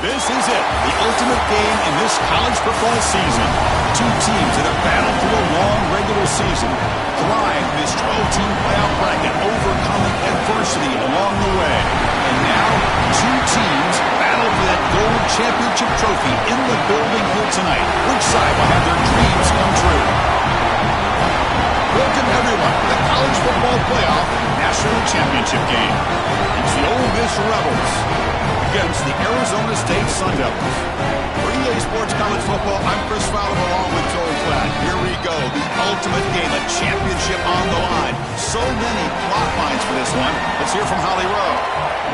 This is it, the ultimate game in this college football season. Two teams that have battled through a long regular season, climbed this 12-team playoff bracket, overcoming adversity along the way. And now, two teams battle for that gold championship trophy in the building here tonight. Which side will have their dreams come true? Welcome, everyone, to the College Football Playoff National Championship game. It's the Ole Miss Rebels against the Arizona State Sun Devils. For EA Sports College Football, I'm Chris Fowler along with Joel Klatt. Here we go, the ultimate game, a championship on the line. So many plot lines for this one. Let's hear from Holly Rowe.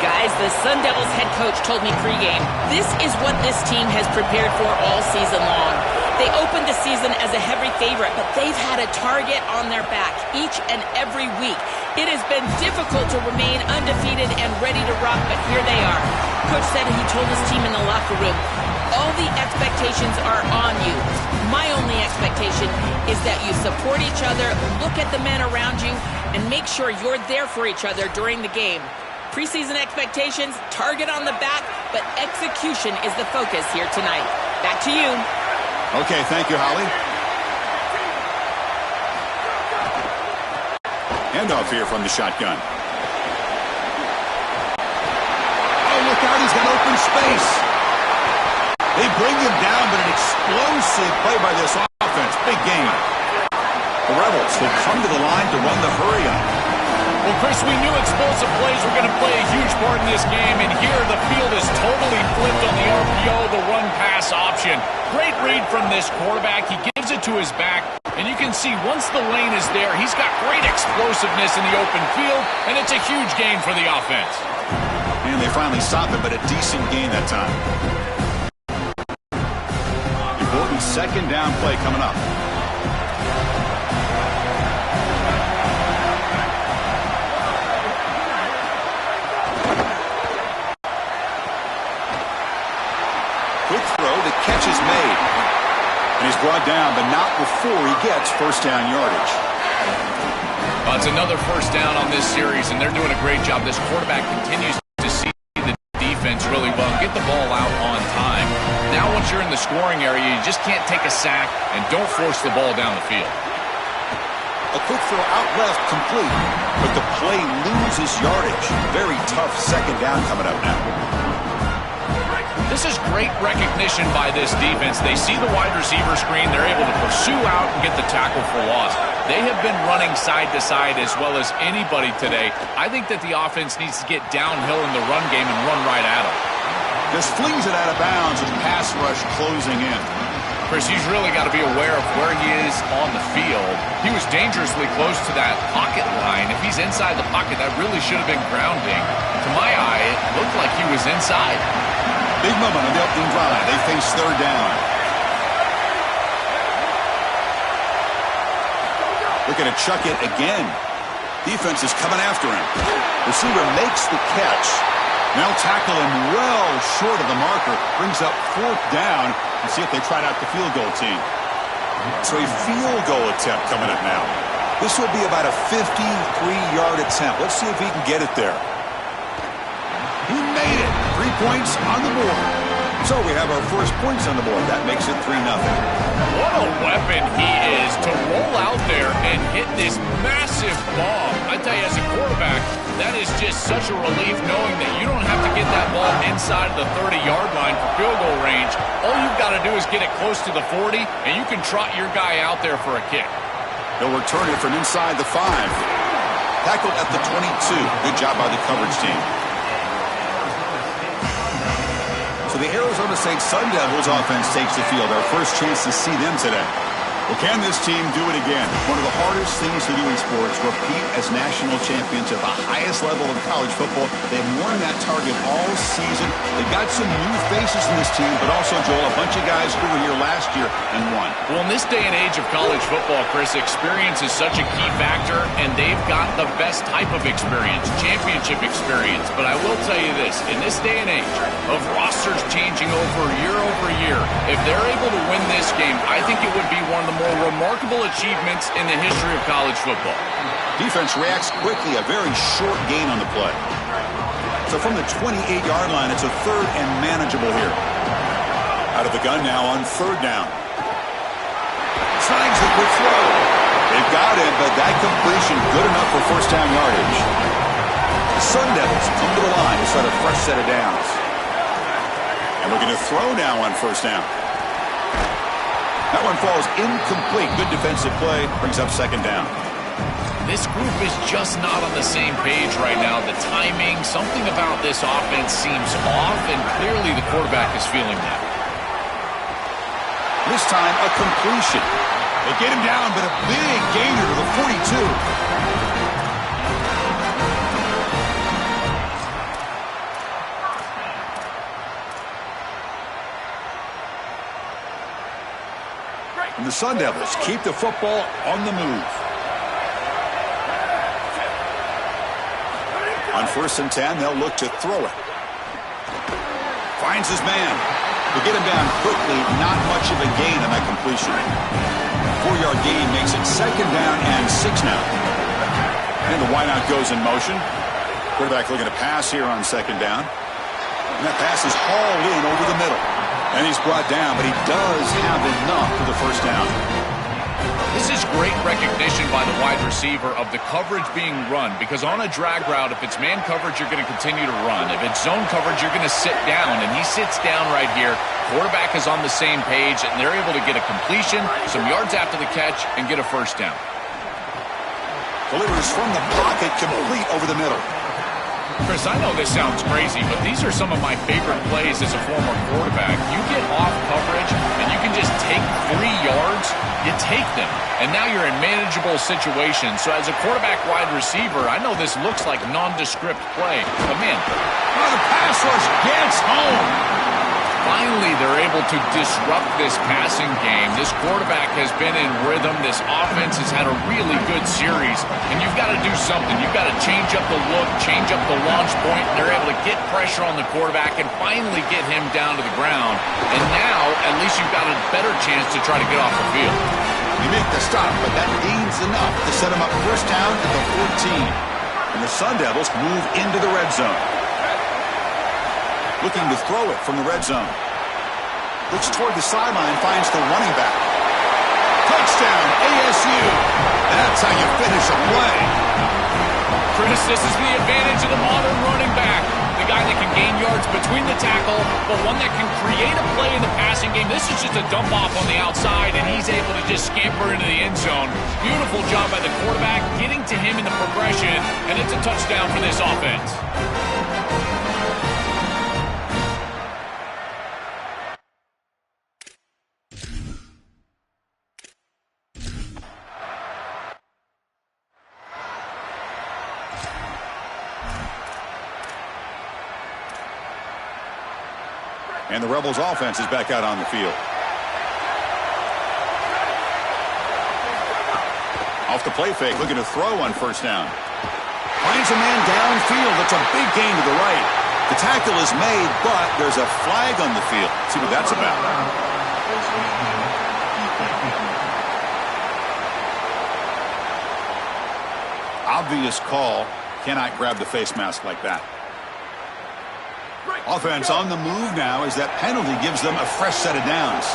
Guys, the Sun Devils head coach told me pregame, this is what this team has prepared for all season long. They opened the season as a heavy favorite, but they've had a target on their back each and every week. It has been difficult to remain undefeated and ready to rock, but here they are. Coach said he told his team in the locker room, all the expectations are on you. My only expectation is that you support each other, look at the men around you, and make sure you're there for each other during the game. Preseason expectations, target on the back, but execution is the focus here tonight. Back to you. Okay, thank you, Holly. Handoff here from the shotgun. Oh, look out, he's got open space. They bring him down, but an explosive play by this offense. Big game. The Rebels will come to the line to run the hurry-up. Well, Chris, we knew explosive plays were going to play a huge part in this game, and here the field is totally flipped on the RPO, the run-pass option. Great read from this quarterback. He gives it to his back, and you can see once the lane is there, he's got great explosiveness in the open field, and it's a huge gain for the offense. And they finally stop it, but a decent gain that time. Important second down play coming up. Quick throw, the catch is made. And he's brought down, but not before he gets first down yardage. Well, it's another first down on this series, and they're doing a great job. This quarterback continues to see the defense really well and get the ball out on time. Now once you're in the scoring area, you just can't take a sack and don't force the ball down the field. A quick throw out left, complete, but the play loses yardage. Very tough second down coming up now. This is great recognition by this defense. They see the wide receiver screen. They're able to pursue out and get the tackle for loss. They have been running side to side as well as anybody today. I think that the offense needs to get downhill in the run game and run right at them. Just flings it out of bounds with pass rush closing in. Chris, he's really got to be aware of where he is on the field. He was dangerously close to that pocket line. If he's inside the pocket, that really should have been grounding. To my eye, it looked like he was inside. Big moment on the opening drive. They face third down. Looking to chuck it again. Defense is coming after him. Receiver makes the catch. They'll tackle him well short of the marker. Brings up fourth down. And see if they tried out the field goal team. So a field goal attempt coming up now. This will be about a 53-yard attempt. Let's see if he can get it there. He made it. 3 points on the board. So we have our first points on the board. That makes it 3-0. What a weapon he is to roll out there and hit this massive bomb. I tell you, as a quarterback, that is just such a relief knowing that you don't have to get that ball inside of the 30-yard line for field goal range. All you've got to do is get it close to the 40, and you can trot your guy out there for a kick. He'll return it from inside the 5. Tackled at the 22. Good job by the coverage team. So the Arizona State Sun Devils offense takes the field. Our first chance to see them today. Well, can this team do it again? One of the hardest things to do in sports, repeat as national champions at the highest level of college football. They've won that target all season. They've got some new faces in this team, but also, Joel, a bunch of guys who were here last year and won. Well, in this day and age of college football, Chris, experience is such a key factor, and they've got the best type of experience, championship experience. But I will tell you this, in this day and age of rosters changing over year, if they're able to win this game, I think it would be one of the more remarkable achievements in the history of college football. Defense reacts quickly, a very short gain on the play. So from the 28-yard line, it's a third and manageable here. Out of the gun now on third down. Trying to quick throw. They've got him, but that completion good enough for first down yardage. The Sun Devils come to the line to start a fresh set of downs. And looking to throw now on first down. That one falls incomplete. Good defensive play. Brings up second down. This group is just not on the same page right now. The timing, something about this offense seems off, and clearly the quarterback is feeling that. This time, a completion. They get him down, but a big gainer to the 42. And the Sun Devils keep the football on the move. On 1st and 10, they'll look to throw it. Finds his man. They get him down quickly. Not much of a gain on that completion. 4-yard gain makes it second down and 6 now. And the wideout goes in motion. Quarterback looking to pass here on second down. And that pass is hauled in over the middle. And he's brought down, but he does have enough for the first down. This is great recognition by the wide receiver of the coverage being run, because on a drag route, if it's man coverage, you're going to continue to run. If it's zone coverage, you're going to sit down, and he sits down right here. Quarterback is on the same page, and they're able to get a completion, some yards after the catch, and get a first down. Delivers from the pocket, complete over the middle. Chris, I know this sounds crazy, but these are some of my favorite plays as a former quarterback. You get off coverage, and you can just take 3 yards, you take them, and now you're in manageable situations. So as a quarterback wide receiver, I know this looks like nondescript play, but man, the pass rush gets home. Finally, they're able to disrupt this passing game. This quarterback has been in rhythm. This offense has had a really good series, and you've got to do something. You've got to change up the look, change up the launch point. They're able to get pressure on the quarterback and finally get him down to the ground. And now, at least you've got a better chance to try to get off the field. You make the stop, but that gains enough to set him up first down at the 14. And the Sun Devils move into the red zone. Looking to throw it from the red zone. Looks toward the sideline, finds the running back. Touchdown, ASU. That's how you finish a play. Chris, this is the advantage of the modern running back. The guy that can gain yards between the tackle, but one that can create a play in the passing game. This is just a dump off on the outside, and he's able to just scamper into the end zone. Beautiful job by the quarterback, getting to him in the progression, and it's a touchdown for this offense. And the Rebels offense is back out on the field. Off the play fake, looking to throw on first down. Finds a man downfield. That's a big gain to the right. The tackle is made, but there's a flag on the field. Let's see what that's about. Obvious call. Cannot grab the face mask like that. Offense on the move now as that penalty gives them a fresh set of downs.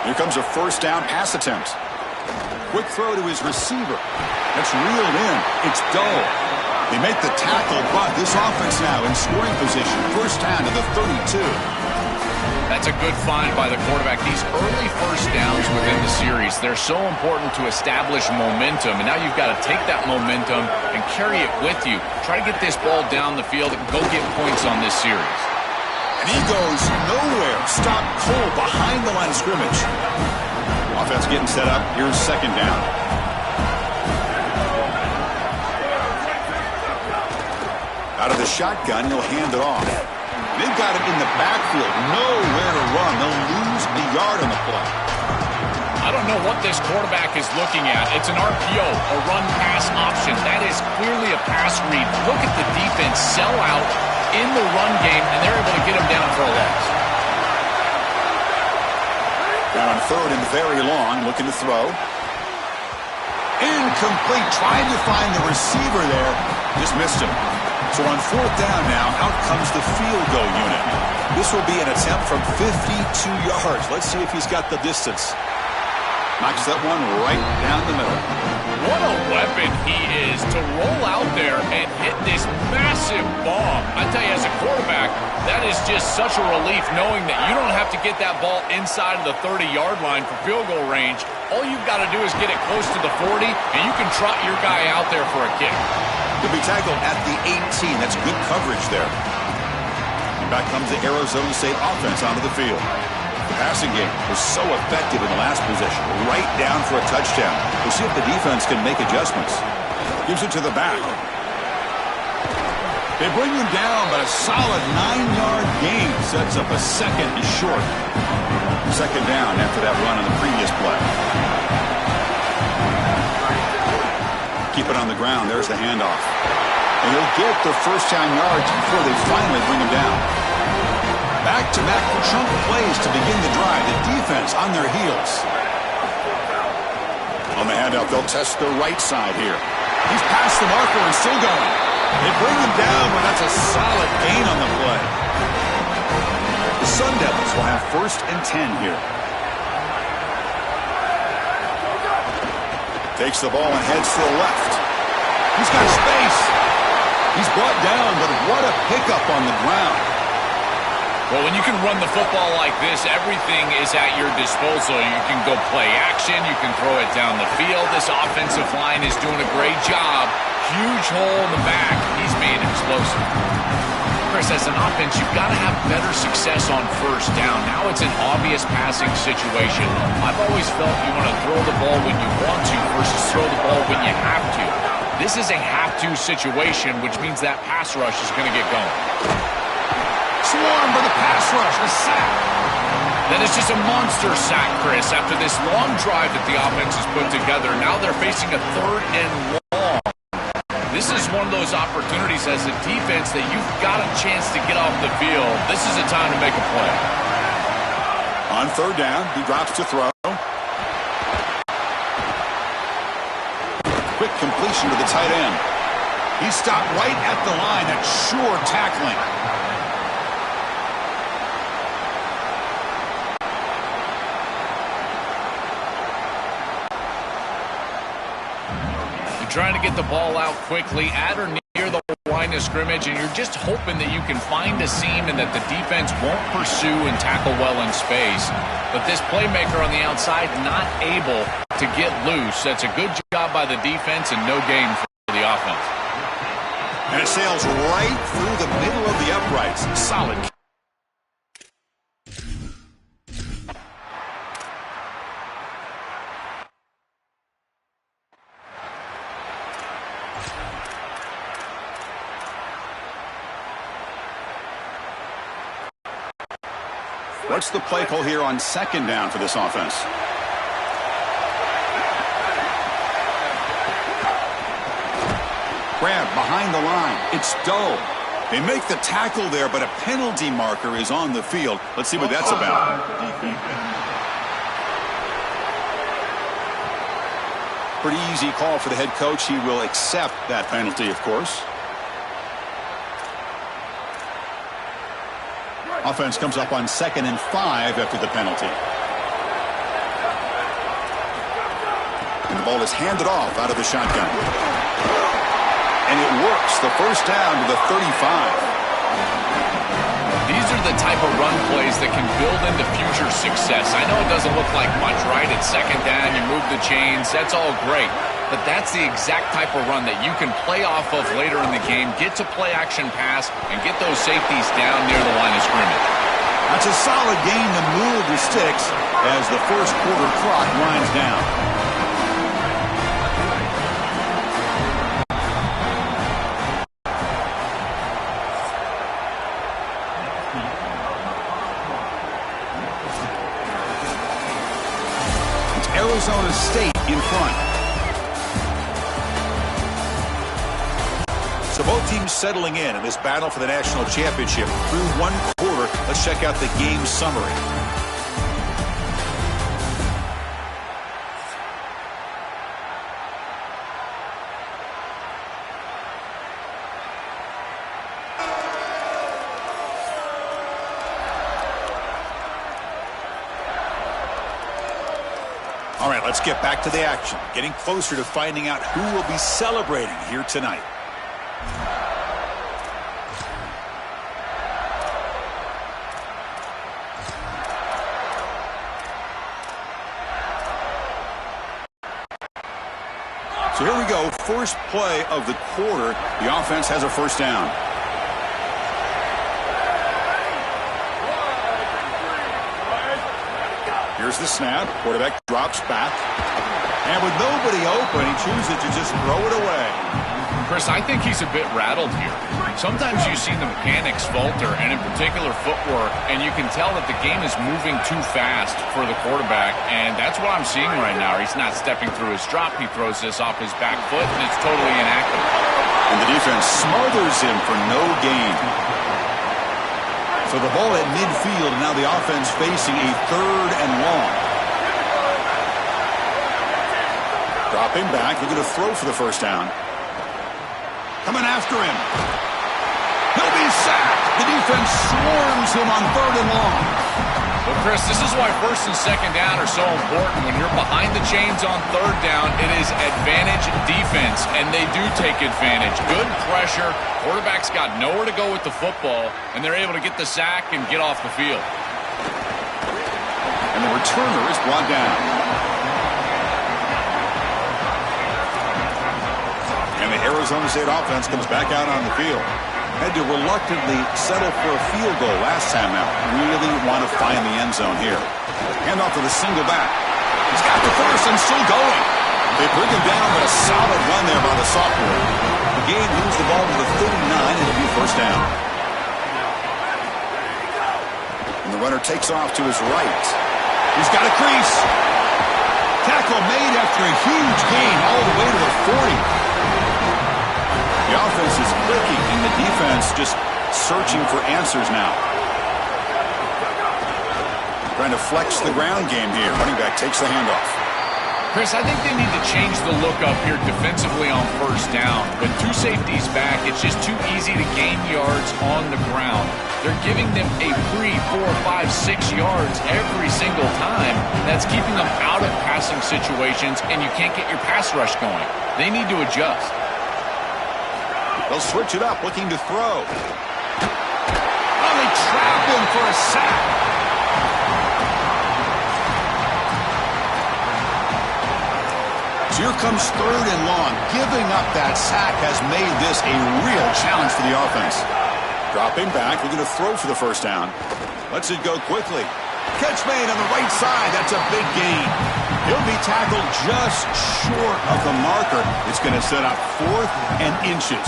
Here comes a first down pass attempt. Quick throw to his receiver. That's reeled in. It's dull. They make the tackle, but this offense now in scoring position. First down to the 32. That's a good find by the quarterback. These early first downs within the series, they're so important to establish momentum. And now you've got to take that momentum and carry it with you. Try to get this ball down the field and go get points on this series. And he goes nowhere. Stop cold behind the line of scrimmage. Offense getting set up. Here's second down. Out of the shotgun, he'll hand it off. They've got him in the backfield. Nowhere to run. They'll lose a yard on the play. I don't know what this quarterback is looking at. It's an RPO, a run-pass option. That is clearly a pass read. Look at the defense sell out in the run game, and they're able to get him down for a loss. Now on third and very long, looking to throw. Incomplete. Trying to find the receiver there. Just missed him. So on 4th down now, out comes the field goal unit. This will be an attempt from 52 yards. Let's see if he's got the distance. Knocks that one right down the middle. What a weapon he is to roll out there and hit this massive bomb. I tell you, as a quarterback, that is just such a relief knowing that you don't have to get that ball inside of the 30-yard line for field goal range. All you've got to do is get it close to the 40, and you can trot your guy out there for a kick. He'll be tackled at the 18. That's good coverage there. And back comes the Arizona State offense onto the field. The passing game was so effective in the last possession. Right down for a touchdown. We'll see if the defense can make adjustments. Gives it to the back. They bring him down, but a solid 9-yard gain sets up a second and short. Second down after that run on the previous play. Keep it on the ground. There's the handoff. And they'll get the first down yards before they finally bring him down. Back-to-back chunk plays to begin the drive. The defense on their heels. On the handoff, they'll test the right side here. He's past the marker and still going. They bring him down, but that's a solid gain on the play. The Sun Devils will have 1st and 10 here. Takes the ball and heads to the left. He's got space. He's brought down, but what a pickup on the ground. Well, when you can run the football like this, everything is at your disposal. You can go play action. You can throw it down the field. This offensive line is doing a great job. Huge hole in the back. He's made it explosive. Chris, as an offense, you've got to have better success on 1st down. Now it's an obvious passing situation. I've always felt you want to throw the ball when you want to versus throw the ball when you have to. This is a have-to situation, which means that pass rush is going to get going. Swarm for the pass rush, a sack. That is just a monster sack, Chris. After this long drive that the offense has put together, now they're facing a 3rd and long. This is one of those opportunities as a defense that you've got a chance to get off the field. This is a time to make a play. On 3rd down, he drops to throw. Quick completion to the tight end. He stopped right at the line. That's sure tackling. Trying to get the ball out quickly at or near the line of scrimmage, and you're just hoping that you can find a seam and that the defense won't pursue and tackle well in space. But this playmaker on the outside not able to get loose. That's a good job by the defense and no gain for the offense. And it sails right through the middle of the uprights. Solid. What's the play call here on 2nd down for this offense? Grab behind the line. It's Doe. They make the tackle there, but a penalty marker is on the field. Let's see what that's about. Pretty easy call for the head coach. He will accept that penalty, of course. Offense comes up on 2nd and 5 after the penalty. And the ball is handed off out of the shotgun. And it works. The 1st down to the 35. These are the type of run plays that can build into future success. I know it doesn't look like much, right? It's 2nd down, you move the chains, that's all great. But that's the exact type of run that you can play off of later in the game, get to play action pass, and get those safeties down near the line of scrimmage. That's a solid gain to move the sticks as the 1st quarter clock winds down. It's Arizona State in front. So both teams settling in this battle for the national championship through 1 quarter. Let's check out the game summary. All right, let's get back to the action. Getting closer to finding out who will be celebrating here tonight. So here we go. First play of the quarter. The offense has a first down. Here's the snap. Quarterback drops back. And with nobody open, he chooses to just throw it away. Chris, I think he's a bit rattled here. Sometimes you see the mechanics falter, and in particular footwork, and you can tell that the game is moving too fast for the quarterback, and that's what I'm seeing right now. He's not stepping through his drop. He throws this off his back foot, and it's totally inactive. And the defense smothers him for no gain. So the ball at midfield, and now the offense facing a 3rd and long. Dropping back, looking to throw for the first down. Coming after him. He'll be sacked. The defense swarms him on 3rd and long. Well, Chris, this is why 1st and 2nd down are so important. When you're behind the chains on 3rd down, it is advantage defense, and they do take advantage. Good pressure. Quarterback's got nowhere to go with the football, and they're able to get the sack and get off the field. And the returner is brought down. And the Arizona State offense comes back out on the field. Had to reluctantly settle for a field goal last time out. Really want to find the end zone here. Handoff to the single back. He's got the first and still going. They bring him down, but a solid run there by the sophomore. The game moves the ball to the 39, and it'll be first down. And the runner takes off to his right. He's got a crease. Tackle made after a huge gain all the way to the 40. The offense is clicking, and the defense just searching for answers now. Trying to flex the ground game here. Running back takes the handoff. Chris, I think they need to change the look up here defensively on 1st down. With 2 safeties back, it's just too easy to gain yards on the ground. They're giving them a free 4, 5, 6 yards every single time. That's keeping them out of passing situations, and you can't get your pass rush going. They need to adjust. They'll switch it up, looking to throw. Oh, they trap him for a sack. So here comes 3rd and long. Giving up that sack has made this a real challenge for the offense. Dropping back, looking to throw for the first down. Lets it go quickly. Catch made on the right side. That's a big gain. He'll be tackled just short of the marker. It's going to set up 4th and inches.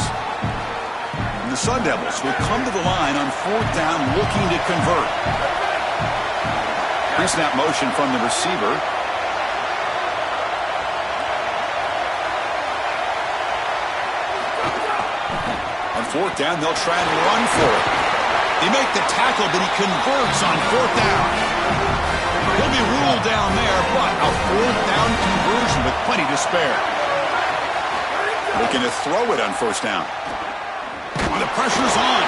And the Sun Devils will come to the line on 4th down, looking to convert. Pre-snap motion from the receiver. On 4th down, they'll try and run for it. They make the tackle, but he converts on 4th down. He'll be ruled down there, but a 4th down conversion with plenty to spare. Looking to throw it on 1st down. And the pressure's on.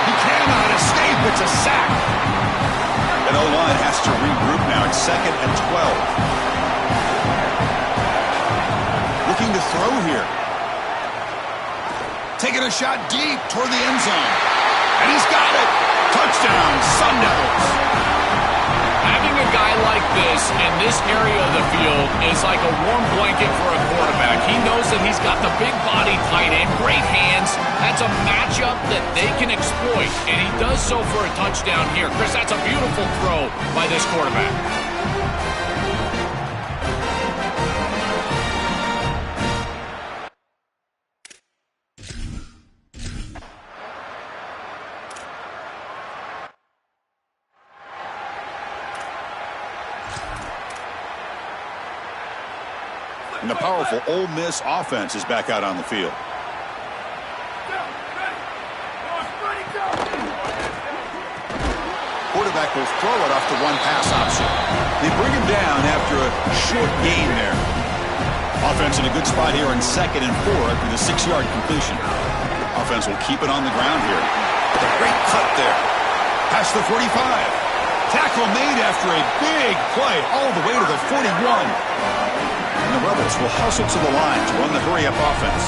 He cannot escape. It's a sack. And O-line has to regroup now. It's 2nd and 12. Looking to throw here. Taking a shot deep toward the end zone. And he's got it. Touchdown, Sun Devils. Having a guy like this in this area of the field is like a warm blanket for a quarterback. He knows that he's got the big body tight end, great hands. That's a matchup that they can exploit, and he does so for a touchdown here. Chris, that's a beautiful throw by this quarterback. And the powerful Ole Miss offense is back out on the field. Quarterback will throw it off the one pass option. They bring him down after a short gain there. Offense in a good spot here on 2nd and 4 after the 6-yard completion. Offense will keep it on the ground here. With a great cut there. Past the 45. Tackle made after a big play all the way to the 41. And the Rebels will hustle to the line to run the hurry-up offense.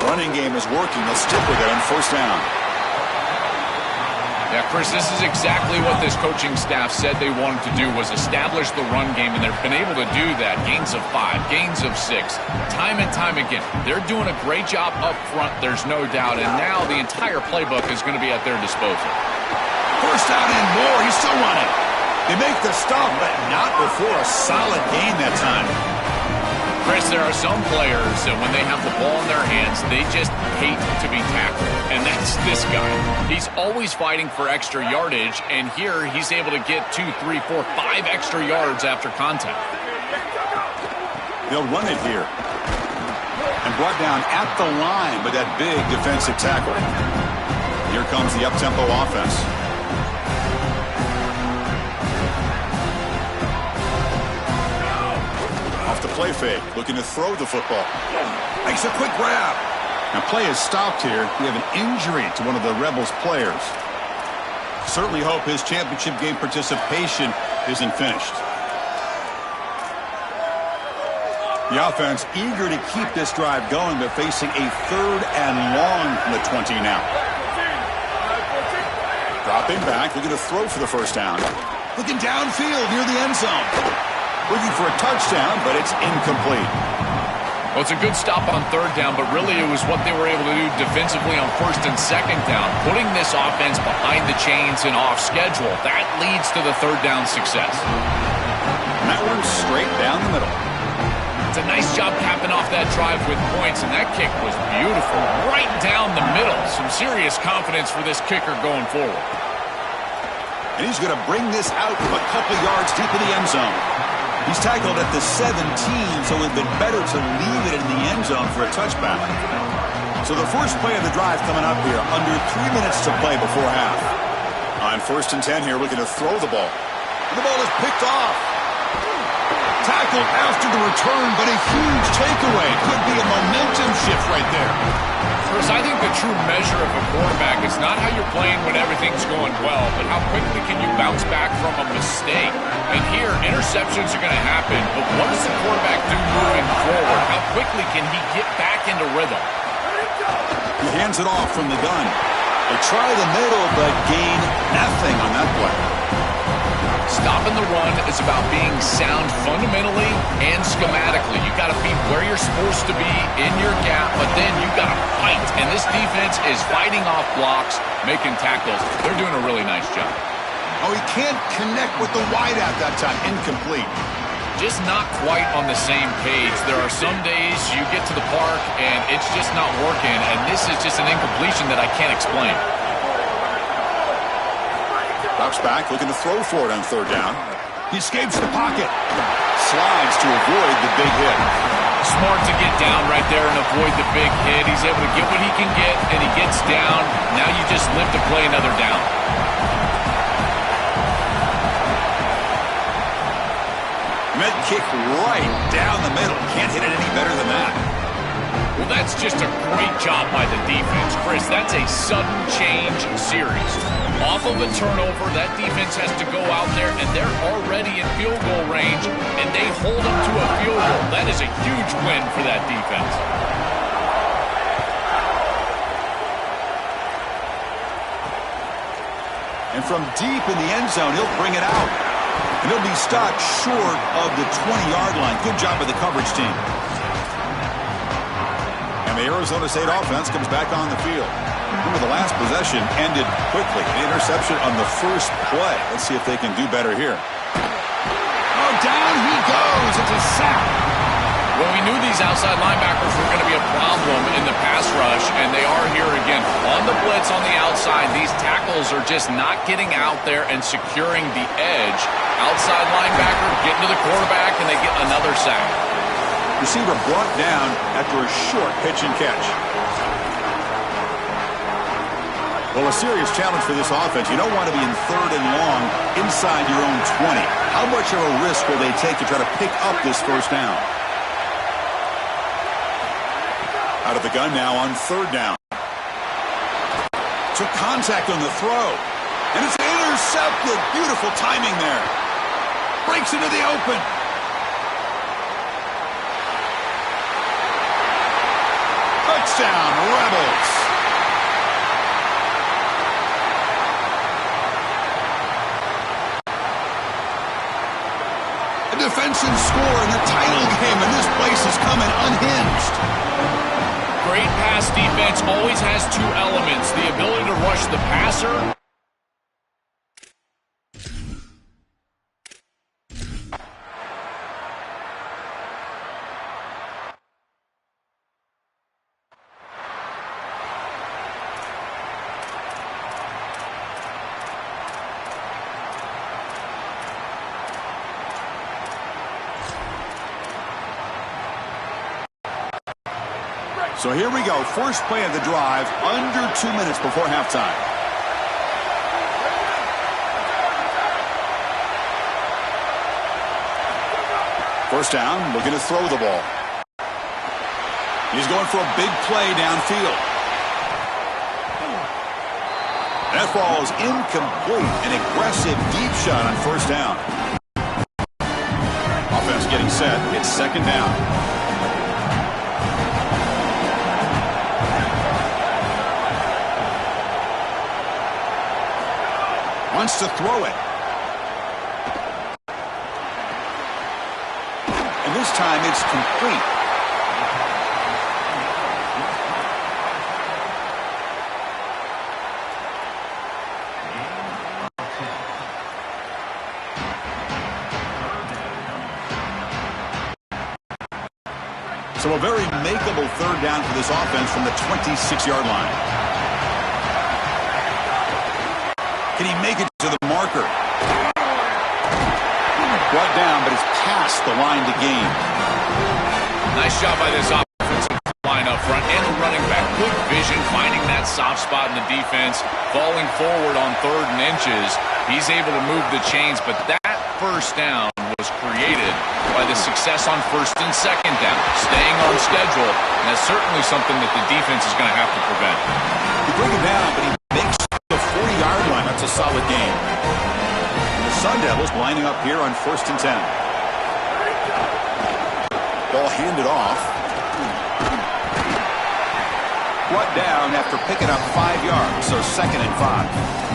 Running game is working. They'll stick with it on first down. Yeah, Chris, this is exactly what this coaching staff said they wanted to do, was establish the run game, and they've been able to do that. Gains of 5, gains of 6, time and time again. They're doing a great job up front, there's no doubt, and now the entire playbook is going to be at their disposal. First down and more. He's still running. They make the stop, but not before a solid gain that time. Chris, there are some players that when they have the ball in their hands, they just hate to be tackled. And that's this guy. He's always fighting for extra yardage, and here he's able to get 2, 3, 4, 5 extra yards after contact. They'll run it here. And brought down at the line with that big defensive tackle. Here comes the up-tempo offense. Off the play fake, looking to throw the football. Makes a quick grab. Now play is stopped here. We have an injury to one of the Rebels players. Certainly hope his championship game participation isn't finished. The offense eager to keep this drive going, but facing a 3rd and long from the 20 now. Dropping back, looking to throw for the first down. Looking downfield near the end zone. Looking for a touchdown, but it's incomplete. Well, it's a good stop on 3rd down, but really it was what they were able to do defensively on 1st and 2nd down. Putting this offense behind the chains and off schedule, that leads to the 3rd down success. And that one's straight down the middle. It's a nice job capping off that drive with points, and that kick was beautiful. Right down the middle. Some serious confidence for this kicker going forward. And he's going to bring this out from a couple yards deep in the end zone. He's tackled at the 17, so it would have been better to leave it in the end zone for a touchback. So the first play of the drive coming up here, under 3 minutes to play before half. On 1st and 10 here, looking to throw the ball. And the ball is picked off. Tackled after the return, but a huge takeaway. Could be a momentum shift right there. Chris, I think the true measure of a quarterback is not how you're playing when everything's going well, but how quickly can you bounce back from a mistake. And here, interceptions are going to happen, but what does the quarterback do moving forward? How quickly can he get back into rhythm? He hands it off from the gun. They try the middle, but gain nothing on that play. Stopping the run is about being sound fundamentally and schematically. You got to be where you're supposed to be in your gap, but then you got to fight. And this defense is fighting off blocks, making tackles. They're doing a really nice job. Oh, he can't connect with the wideout that time. Incomplete. Just not quite on the same page. There are some days you get to the park and it's just not working, and this is just an incompletion that I can't explain. Drops back, looking to throw for it on 3rd down. He escapes the pocket. Slides to avoid the big hit. Smart to get down right there and avoid the big hit. He's able to get what he can get, and he gets down. Now you just live to play another down. Med kick right down the middle. Can't hit it any better than that. Well, that's just a great job by the defense, Chris. That's a sudden change series. Off of a turnover, that defense has to go out there, and they're already in field goal range, and they hold them to a field goal. That is a huge win for that defense. And from deep in the end zone, he'll bring it out. And he'll be stopped short of the 20-yard line. Good job by the coverage team. And the Arizona State offense comes back on the field. Remember, the last possession ended quickly. The interception on the first play. Let's see if they can do better here. Oh, down he goes. It's a sack. Well, we knew these outside linebackers were going to be a problem in the pass rush, and they are here again. On the blitz on the outside, these tackles are just not getting out there and securing the edge. Outside linebacker getting to the quarterback, and they get another sack. Receiver brought down after a short pitch and catch. Well, a serious challenge for this offense. You don't want to be in 3rd and long inside your own 20. How much of a risk will they take to try to pick up this first down? Out of the gun now on third down. Took contact on the throw. And it's intercepted. Beautiful timing there. Breaks into the open. Touchdown, Rebels. A defensive score in the title game, and this place is coming unhinged. Great pass defense always has two elements, the ability to rush the passer. So here we go. First play of the drive, under 2 minutes before halftime. First down, looking to throw the ball. He's going for a big play downfield. That ball is incomplete. An aggressive deep shot on first down. Offense getting set. It's second down. Wants to throw it. And this time it's complete. So a very makeable third down for this offense from the 26-yard line. Can he make it to the marker? Brought down, but it's past the line to gain. Nice job by this offensive line up front and the running back. Good vision, finding that soft spot in the defense, falling forward on 3rd and inches. He's able to move the chains, but that first down was created by the success on 1st and 2nd down. Staying on schedule, and that's certainly something that the defense is going to have to prevent. He bring it down, but he makes the 40-yard line. That's a solid game. And the Sun Devils lining up here on 1st and 10. Ball handed off. Brought down after picking up 5 yards, so 2nd and 5.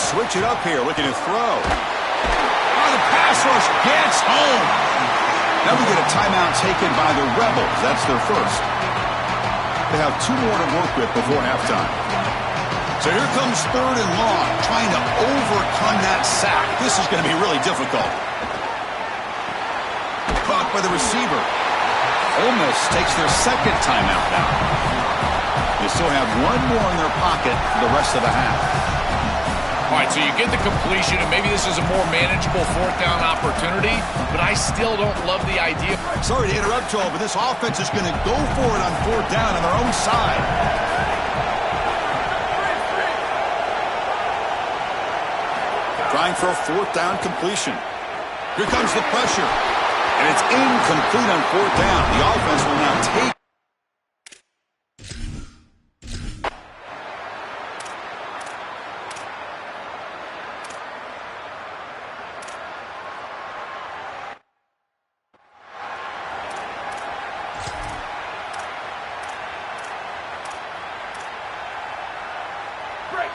Switch it up here, looking to throw. Oh, the pass rush gets home. Now we get a timeout taken by the Rebels. That's their first. They have 2 more to work with before halftime. So here comes 3rd and long, trying to overcome that sack. This is going to be really difficult. Caught by the receiver. Ole Miss takes their 2nd timeout now. They still have 1 more in their pocket for the rest of the half. All right, so you get the completion, and maybe this is a more manageable 4th down opportunity, but I still don't love the idea. Sorry to interrupt, Joel, but this offense is going to go for it on 4th down on their own side. Trying for a 4th down completion. Here comes the pressure, and it's incomplete on 4th down. The offense will now take.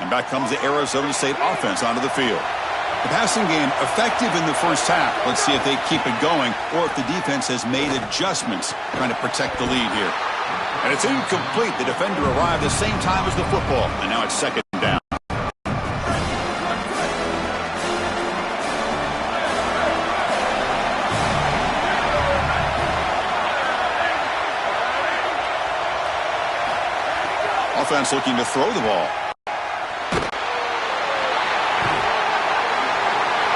And back comes the Arizona State offense onto the field. The passing game effective in the first half. Let's see if they keep it going or if the defense has made adjustments trying to protect the lead here. And it's incomplete. The defender arrived the same time as the football. And now it's 2nd down. Offense looking to throw the ball.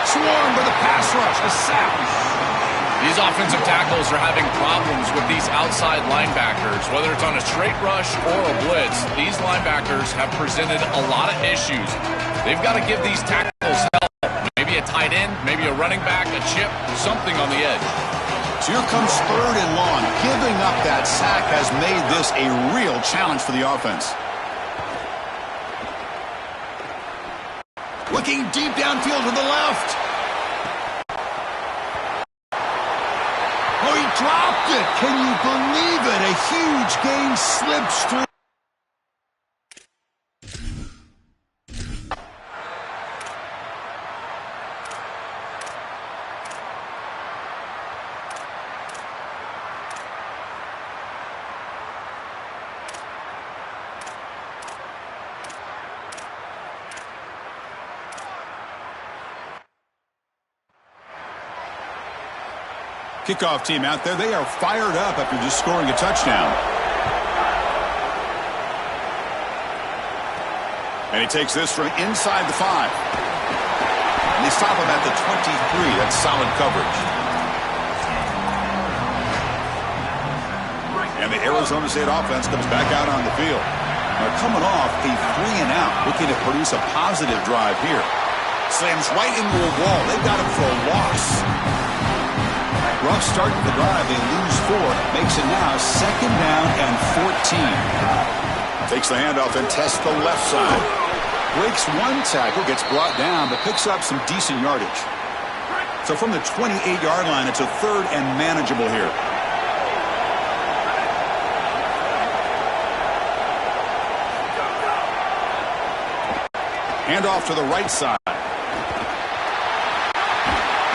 Swarmed by the pass rush, a sack. These offensive tackles are having problems with these outside linebackers. Whether it's on a straight rush or a blitz, these linebackers have presented a lot of issues. They've got to give these tackles help. Maybe a tight end, maybe a running back, a chip, something on the edge. So here comes 3rd and long. Giving up that sack has made this a real challenge for the offense. Looking deep downfield to the left. Oh, he dropped it. Can you believe it? A huge gain slips through. Kickoff team out there, they are fired up after just scoring a touchdown. And he takes this from inside the 5. And they stop him at the 23. That's solid coverage. And the Arizona State offense comes back out on the field. Now coming off a 3-and-out, looking to produce a positive drive here. Slams right into a wall. They've got him for a loss. Rough start to the drive. They lose 4. Makes it now 2nd down and 14. Takes the handoff and tests the left side. Breaks one tackle, gets brought down, but picks up some decent yardage. So from the 28-yard line, it's a 3rd and manageable here. Handoff to the right side.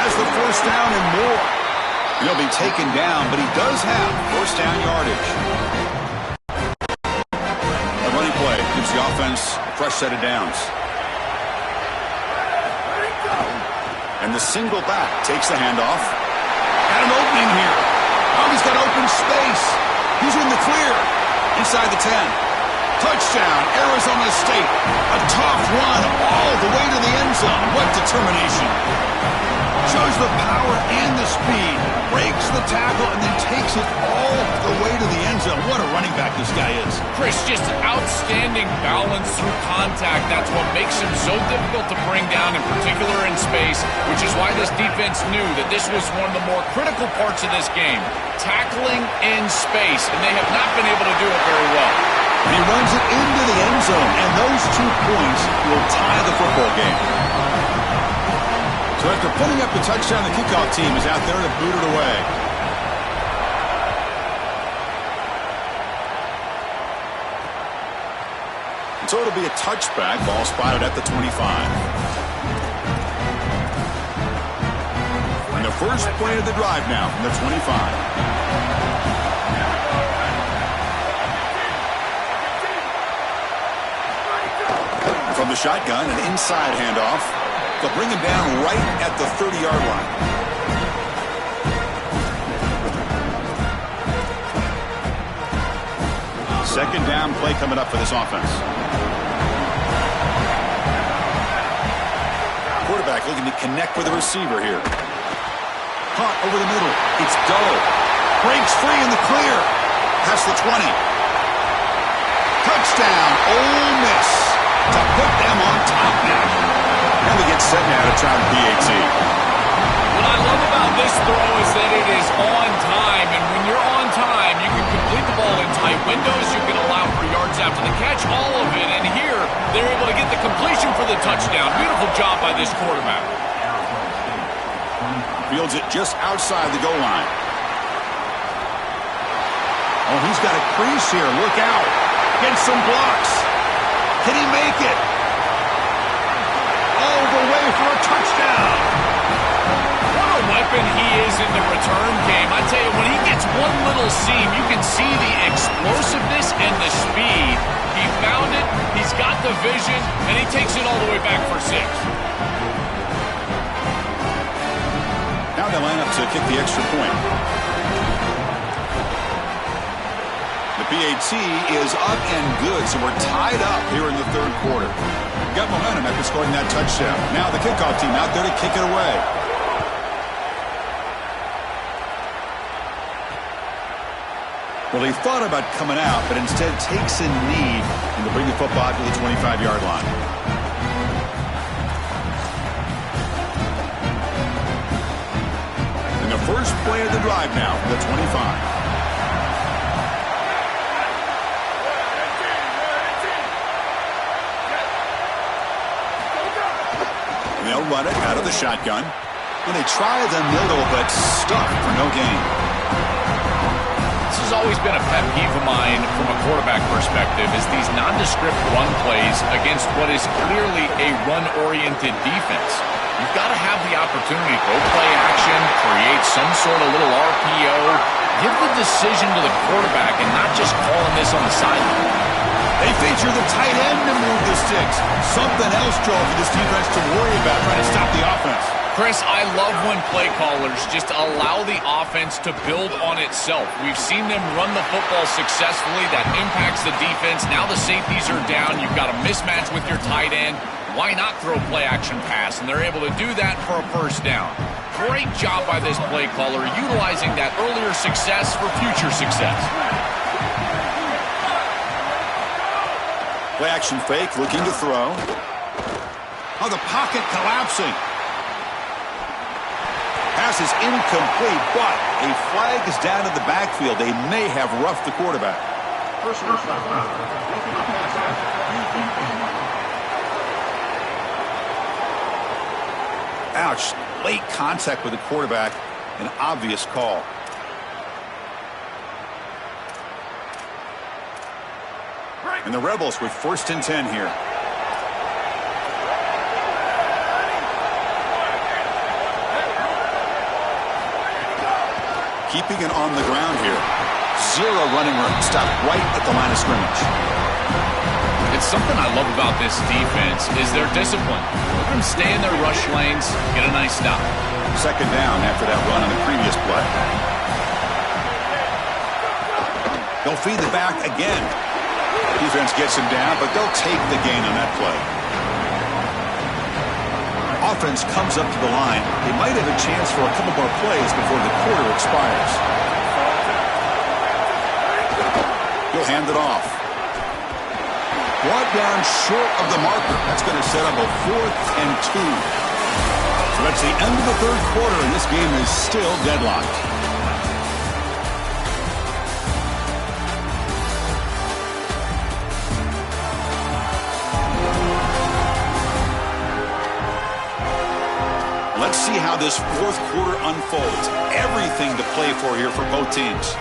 Has the 1st down and more. He'll be taken down, but he does have 1st down yardage. A running play gives the offense a fresh set of downs. And the single back takes the handoff. Got an opening here. Oh, he's got open space. He's in the clear. Inside the 10. Touchdown, Arizona State. A tough run all the way to the end zone. What determination. Shows the power and the speed. Breaks the tackle and then takes it all the way to the end zone. What a running back this guy is. Chris, just outstanding balance through contact. That's what makes him so difficult to bring down, in particular in space, which is why this defense knew that this was one of the more critical parts of this game. Tackling in space, and they have not been able to do it very well. And he runs it into the end zone, and those 2 points will tie the football game. So after putting up the touchdown, the kickoff team is out there to boot it away. And so it'll be a touchback. Ball spotted at the 25. And the first play of the drive now from the 25. From the shotgun, an inside handoff. They'll bring him down right at the 30-yard line. Second down play coming up for this offense. Quarterback looking to connect with the receiver here. Caught over the middle. It's Doe. Breaks free in the clear. Past the 20. Touchdown, Ole Miss. To put them on top now. And they get set now to try the PAT. What I love about this throw is that it is on time. And when you're on time, you can complete the ball in tight windows. You can allow for yards after the catch, all of it. And here, they're able to get the completion for the touchdown. Beautiful job by this quarterback. Fields it just outside the goal line. Oh, he's got a crease here. Look out. Against some blocks. Can he make it? All the way for a touchdown. What a weapon he is in the return game. I tell you, when he gets one little seam, you can see the explosiveness and the speed. He found it, he's got the vision, and he takes it all the way back for 6. Now they line up to kick the extra point. The PAT is up and good, so we're tied up here in the 3rd quarter. Got momentum after scoring that touchdown. Now the kickoff team out there to kick it away. Well, he thought about coming out, but instead takes a knee and to bring the football to the 25-yard line. And the first play of the drive now from the 25. They'll run it out of the shotgun. And they try the middle, but stuck for no gain. This has always been a pet peeve of mine from a quarterback perspective, is these nondescript run plays against what is clearly a run-oriented defense. You've got to have the opportunity to go play action, create some sort of little RPO, give the decision to the quarterback and not just calling this on the sideline. They feature the tight end to move the sticks. Something else, Joel, for this defense to worry about trying to stop the offense. Chris, I love when play callers just allow the offense to build on itself. We've seen them run the football successfully. That impacts the defense. Now the safeties are down. You've got a mismatch with your tight end. Why not throw play-action pass? And they're able to do that for a first down. Great job by this play caller, utilizing that earlier success for future success. Play action fake, looking to throw. Oh, the pocket collapsing. Pass is incomplete, but a flag is down in the backfield. They may have roughed the quarterback. Ouch. Late contact with the quarterback. An obvious call. And the Rebels with 1st and 10 here. Keeping it on the ground here. Zero running room. Stop right at the line of scrimmage. It's something I love about this defense is their discipline. Let them stay in their rush lanes, get a nice stop. 2nd down after that run on the previous play. They'll feed the back again. Defense gets him down, but they'll take the gain on that play. Offense comes up to the line. They might have a chance for a couple more plays before the quarter expires. He'll hand it off. Brought down short of the marker. That's going to set up a 4th and 2. So that's the end of the 3rd quarter, and this game is still deadlocked. Let's see how this 4th quarter unfolds. Everything to play for here for both teams.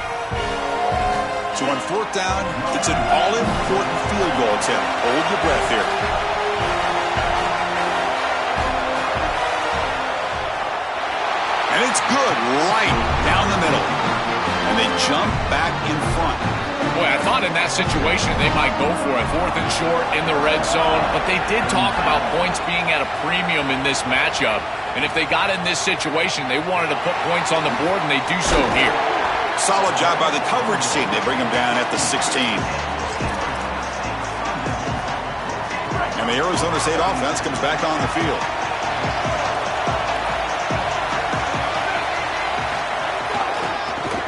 So on 4th down, it's an all-important field goal attempt. Hold your breath here. And it's good, right down the middle. And they jump back in front. Boy, I thought in that situation they might go for a 4th and short in the red zone, but they did talk about points being at a premium in this matchup. And if they got in this situation, they wanted to put points on the board, and they do so here. Solid job by the coverage team. They bring him down at the 16. And the Arizona State offense comes back on the field.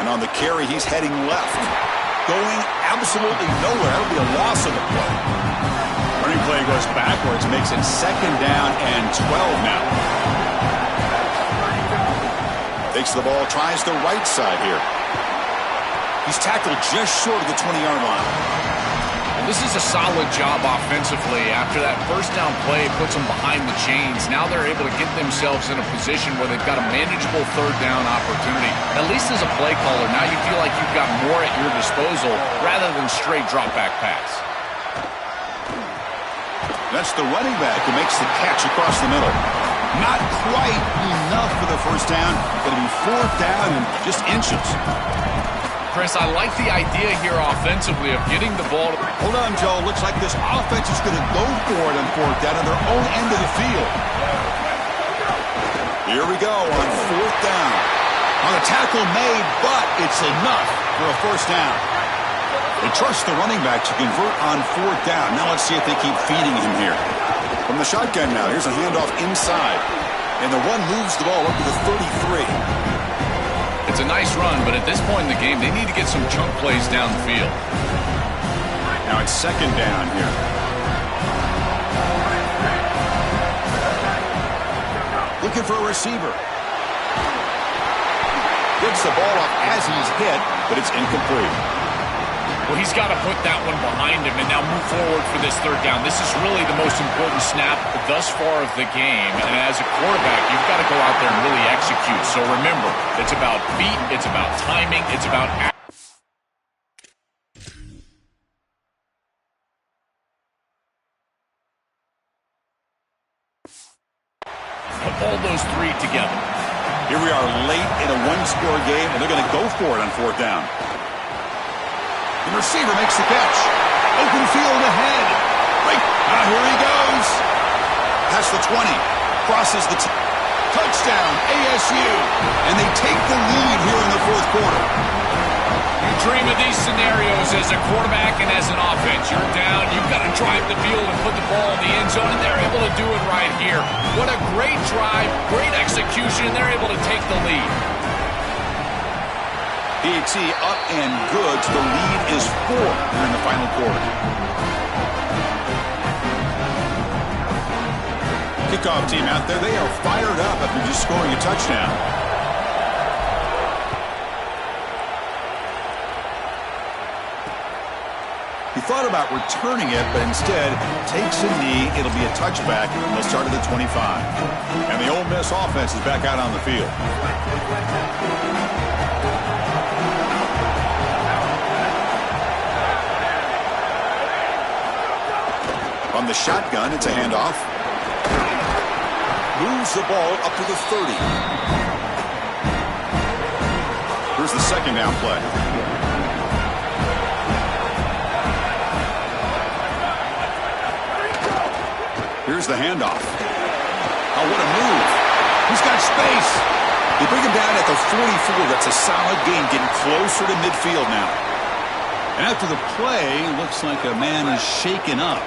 And on the carry, he's heading left. Going absolutely nowhere. That'll be a loss of the play. Running play goes backwards, makes it 2nd down and 12 now. Takes the ball, tries the right side here. He's tackled just short of the 20-yard line. Well, this is a solid job offensively. After that first down play, puts them behind the chains. Now they're able to get themselves in a position where they've got a manageable 3rd down opportunity. At least as a play caller, now you feel like you've got more at your disposal rather than straight drop-back pass. That's the running back who makes the catch across the middle. Not quite enough for the first down. Going to be 4th down and just inches. Chris, I like the idea here offensively of getting the ball. Hold on, Joe. Looks like this offense is going to go for it on 4th down on their own end of the field. Here we go on 4th down. On a tackle made, but it's enough for a first down. They trust the running back to convert on 4th down. Now let's see if they keep feeding him here. From the shotgun now, here's a handoff inside. And the run moves the ball up to the 33. It's a nice run, but at this point in the game, they need to get some chunk plays down the field. Now it's second down here. Looking for a receiver. Gets the ball off as he's hit, but it's incomplete. Well, he's got to put that one behind him and now move forward for this third down. This is really the most important snap thus far of the game. And as a quarterback, you've got to go out there and really execute. So remember, it's about feet, it's about timing, it's about put all those three together. Here we are late in a one-score game, and they're going to go for it on fourth down. The receiver makes the catch. Open field ahead. Here he goes. Past the 20. Crosses the touchdown, ASU. And they take the lead here in the fourth quarter. You dream of these scenarios as a quarterback and as an offense. You're down. You've got to drive the field and put the ball in the end zone, and they're able to do it right here. What a great drive, great execution, and they're able to take the lead. PAT up and good. The lead is 4 here in the final quarter. Kickoff team out there. They are fired up after just scoring a touchdown. He thought about returning it, but instead takes a knee. It'll be a touchback, and they'll start at the 25. And the Ole Miss offense is back out on the field. On the shotgun, it's a handoff. Moves the ball up to the 30. Here's the second down play. Here's the handoff. Oh, what a move. He's got space. They bring him down at the 44. That's a solid gain, getting closer to midfield now. And after the play, looks like a man is shaken up.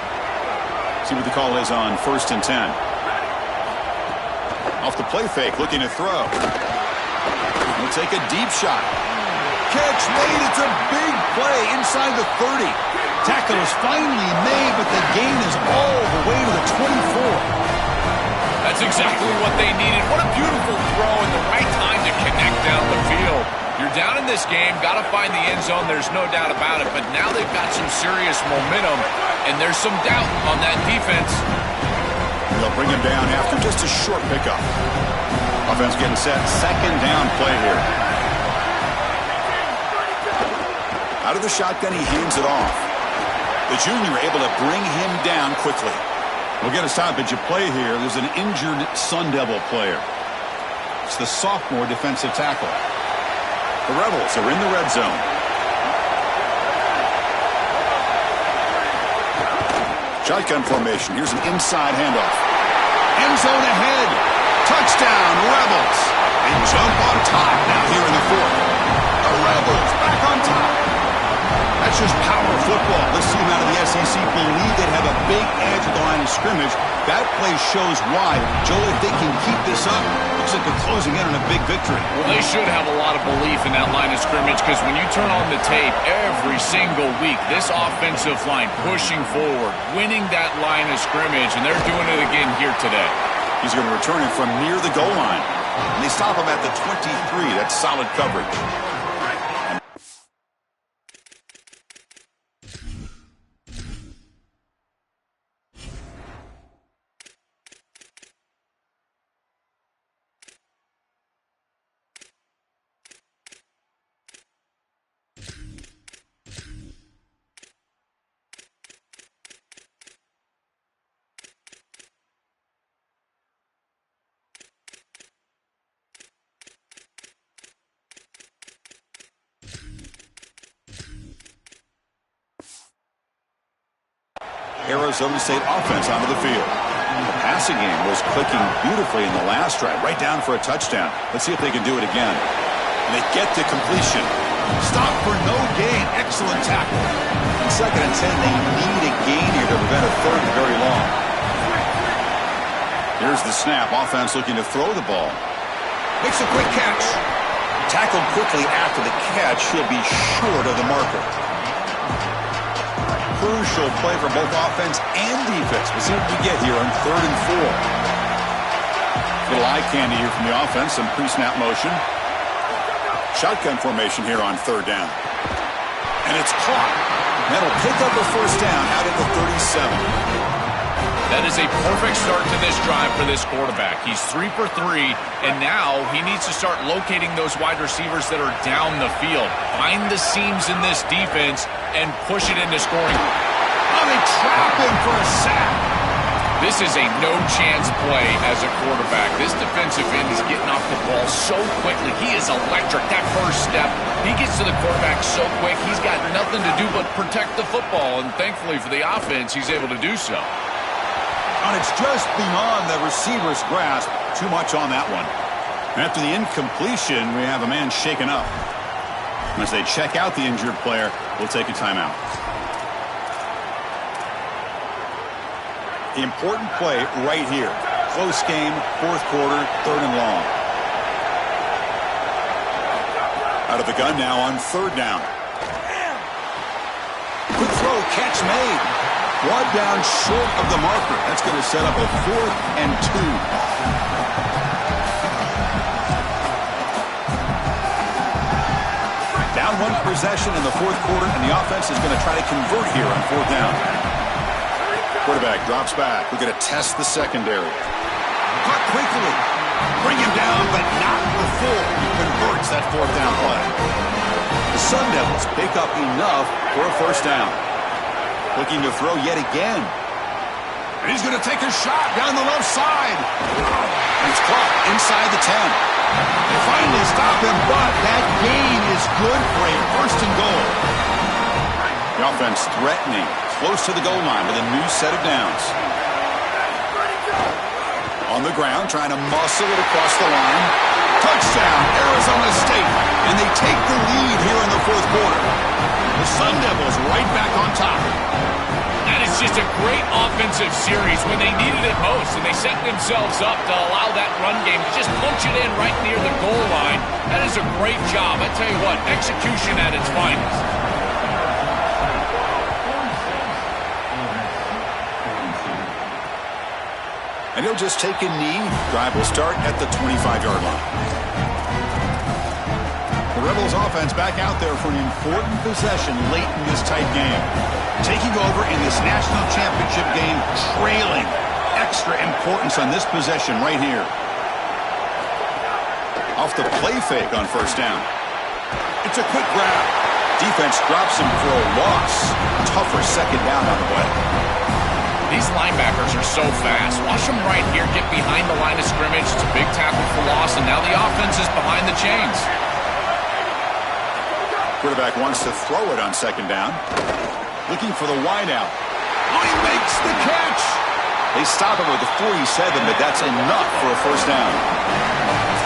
See what the call is on 1st and 10. Off the play fake, looking to throw. He'll take a deep shot. Catch made. It's a big play inside the 30. Tackle is finally made, but the gain is all the way to the 24. That's exactly what they needed. What a beautiful throw in the right time to connect down the field. You're down in this game, got to find the end zone, there's no doubt about it, but now they've got some serious momentum, and there's some doubt on that defense. They'll bring him down after just a short pickup. Offense getting set, second down play here. Out of the shotgun, he hands it off. The junior able to bring him down quickly. We'll get a stoppage of play here. There's an injured Sun Devil player. It's the sophomore defensive tackle. The Rebels are in the red zone. Shotgun formation. Here's an inside handoff. End zone ahead. Touchdown, Rebels. They jump on top now here in the fourth. The Rebels back on top. That's just power football. This team out of the SEC believe they have a big edge at the line of scrimmage. That play shows why. Joel, if they can keep this up, looks like they're closing in on a big victory. Well, they should have a lot of belief in that line of scrimmage because when you turn on the tape every single week, this offensive line pushing forward, winning that line of scrimmage, and they're doing it again here today. He's going to return it from near the goal line. And they stop him at the 23. That's solid coverage. Arizona State offense onto the field. The passing game was clicking beautifully in the last drive, right down for a touchdown. Let's see if they can do it again. And they get to completion. Stop for no gain. Excellent tackle. On 2nd and 10, they need a gain here to prevent a third and very long. Here's the snap. Offense looking to throw the ball. Makes a quick catch. Tackled quickly after the catch, he'll be short of the marker. Crucial play for both offense and defense. We'll see what we get here on 3rd and 4. Little eye candy here from the offense. Some pre-snap motion. Shotgun formation here on 3rd down. And it's caught. That'll pick up a 1st down out at the 37. That is a perfect start to this drive for this quarterback. He's 3 for 3, and now he needs to start locating those wide receivers that are down the field. Find the seams in this defense and push it into scoring. Oh, they trap him for a sack. This is a no-chance play as a quarterback. This defensive end is getting off the ball so quickly. He is electric. That first step, he gets to the quarterback so quick, he's got nothing to do but protect the football, and thankfully for the offense, he's able to do so. And it's just beyond the receiver's grasp. Too much on that one. After the incompletion, we have a man shaken up. As they check out the injured player, we'll take a timeout. The important play right here. Close game, 4th quarter, 3rd and long. Out of the gun now on 3rd down. Quick throw, catch made. Brought down short of the marker. That's going to set up a 4th and 2. Down 1 possession in the 4th quarter, and the offense is going to try to convert here on 4th down. Quarterback drops back. We're going to test the secondary. Caught quickly. Bring him down, but not before he converts that 4th down play. The Sun Devils pick up enough for a 1st down. Looking to throw yet again. And he's going to take a shot down the left side. And it's caught inside the 10. They finally stop him, but that gain is good for a 1st and goal. The offense threatening, close to the goal line with a new set of downs. On the ground, trying to muscle it across the line. Touchdown, Arizona State. And they take the lead here in the 4th quarter. The Sun Devils right back on top. That is just a great offensive series when they needed it most, and they set themselves up to allow that run game to just punch it in right near the goal line. That is a great job. I tell you what, execution at its finest. And he'll just take a knee. Drive will start at the 25-yard line. The Rebels offense back out there for an important possession late in this tight game. Taking over in this national championship game, trailing. Extra importance on this possession right here. Off the play fake on 1st down. It's a quick grab. Defense drops him for a loss. Tougher 2nd down on the way. These linebackers are so fast. Watch them right here get behind the line of scrimmage. It's a big tackle for loss, and now the offense is behind the chains. Quarterback wants to throw it on 2nd down. Looking for the wideout. Oh, he makes the catch. They stop him with the 47, but that's enough for a 1st down.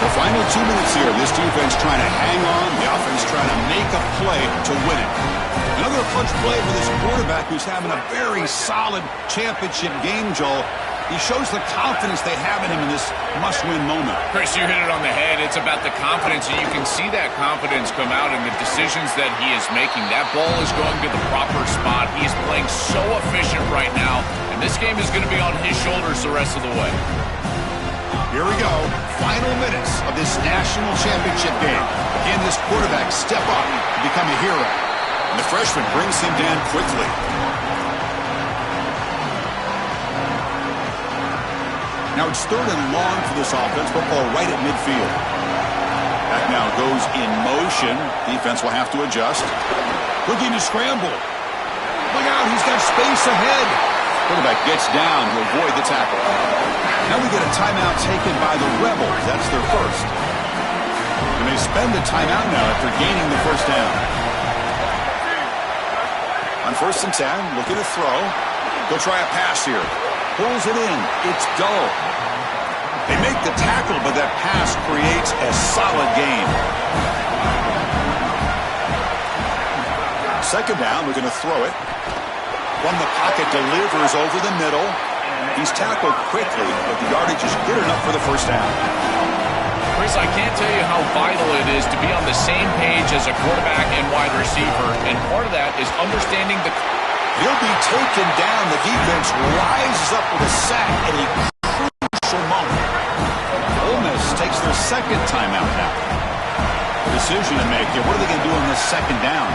The final 2 minutes here. This defense trying to hang on. The offense trying to make a play to win it. Another clutch play for this quarterback who's having a very solid championship game, Joel. He shows the confidence they have in him in this must-win moment. Chris, you hit it on the head. It's about the confidence, and you can see that confidence come out in the decisions that he is making. That ball is going to the proper spot. He is playing so efficient right now, and this game is going to be on his shoulders the rest of the way. Here we go. Final minutes of this national championship game. Again, this quarterback step up and become a hero. And the freshman brings him down quickly. Now it's 3rd and long for this offense. Football right at midfield. Back now goes in motion. Defense will have to adjust. Looking to scramble. Look out, he's got space ahead. Quarterback gets down to avoid the tackle. Now we get a timeout taken by the Rebels. That's their 1st. And they spend the timeout now after gaining the 1st down. On 1st and 10, looking to throw. They'll try a pass here. Pulls it in. It's dull. They make the tackle, but that pass creates a solid gain. 2nd down, we're going to throw it. From the pocket, delivers over the middle. He's tackled quickly, but the yardage is good enough for the 1st down. Chris, I can't tell you how vital it is to be on the same page as a quarterback and wide receiver, and part of that is understanding the... He'll be taken down. The defense rises up with a sack at a crucial moment. Ole Miss takes their second timeout now. Decision to make here. What are they going to do on this second down?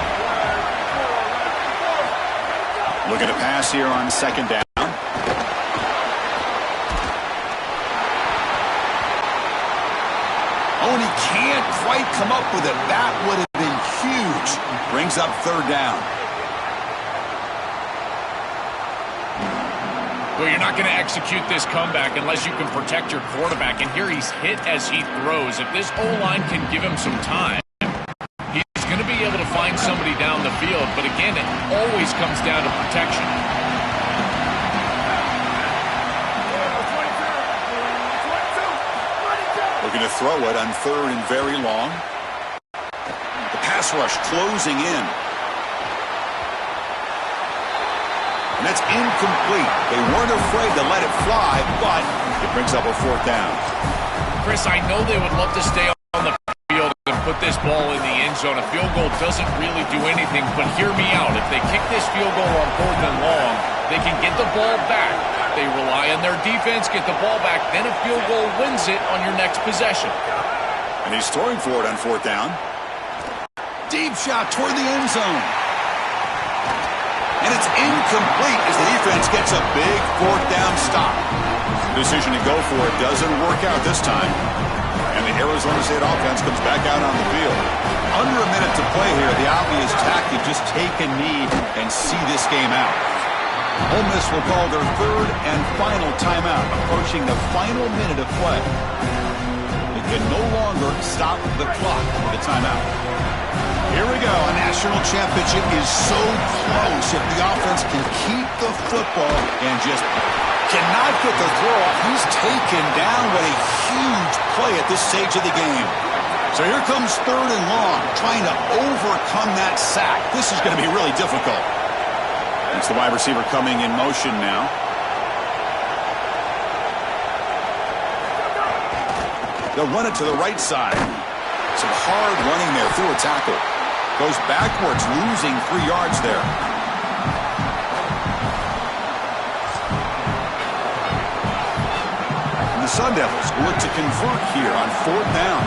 Look at a pass here on second down. Oh, and he can't quite come up with it. That would have been huge. Brings up third down. Well, you're not going to execute this comeback unless you can protect your quarterback. And here he's hit as he throws. If this O-line can give him some time, he's going to be able to find somebody down the field. But again, it always comes down to protection. Looking to throw it on third and very long. The pass rush closing in. And that's incomplete. They weren't afraid to let it fly, but it brings up a fourth down. Chris, I know they would love to stay on the field and put this ball in the end zone. A field goal doesn't really do anything, but hear me out. If they kick this field goal on fourth and long, they can get the ball back. They rely on their defense, get the ball back, then a field goal wins it on your next possession. And he's throwing for it on fourth down. Deep shot toward the end zone. And it's incomplete as the defense gets a big fourth down stop. The decision to go for it doesn't work out this time. And the Arizona State offense comes back out on the field. Under a minute to play here, the obvious tactic, just take a knee and see this game out. Ole Miss will call their third and final timeout, approaching the final minute of play. They can no longer stop the clock with a timeout. Here we go. A national championship is so close. If the offense can keep the football and just cannot get the throw off, he's taken down. What a huge play at this stage of the game. So here comes third and long, trying to overcome that sack. This is going to be really difficult. It's the wide receiver coming in motion now. They'll run it to the right side. Some hard running there through a tackle. Goes backwards, losing 3 yards there. And the Sun Devils look to convert here on fourth down.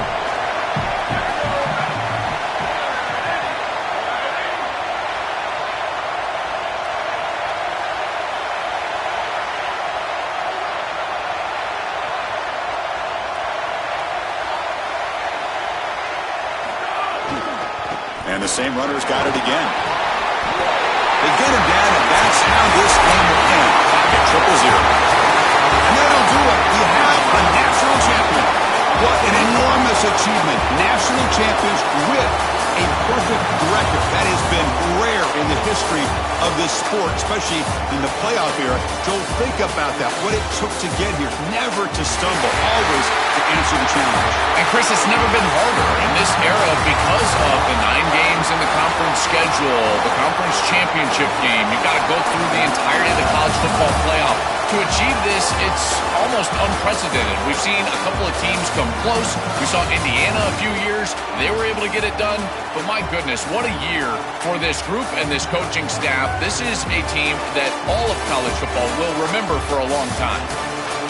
And the same runners got it again. They get him down, and that's how this game will end. Pocket 0-0. And that'll do it. We have a national champion. What an enormous achievement. National champions with a perfect record. That has been rare in the history of this sport, especially in the playoff era. Joel, think about that. What it took to get here. Never to stumble. Always to answer the challenge. And Chris, it's never been harder in this era because of the 9 games in the conference schedule, the conference championship game. You've got to go through the entirety of the college football playoff. To achieve this, it's almost unprecedented. We've seen a couple of teams come close. We saw Indiana a few years. They were able to get it done. But my goodness, what a year for this group and this coaching staff. This is a team that all of college football will remember for a long time.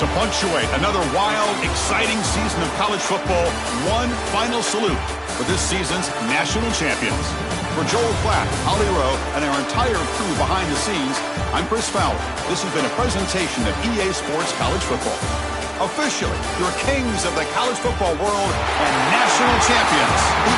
To punctuate another wild, exciting season of college football, one final salute for this season's national champions. For Joel Klatt, Holly Rowe, and our entire crew behind the scenes, I'm Chris Fowler. This has been a presentation of EA Sports College Football. Officially, your kings of the college football world and national champions, the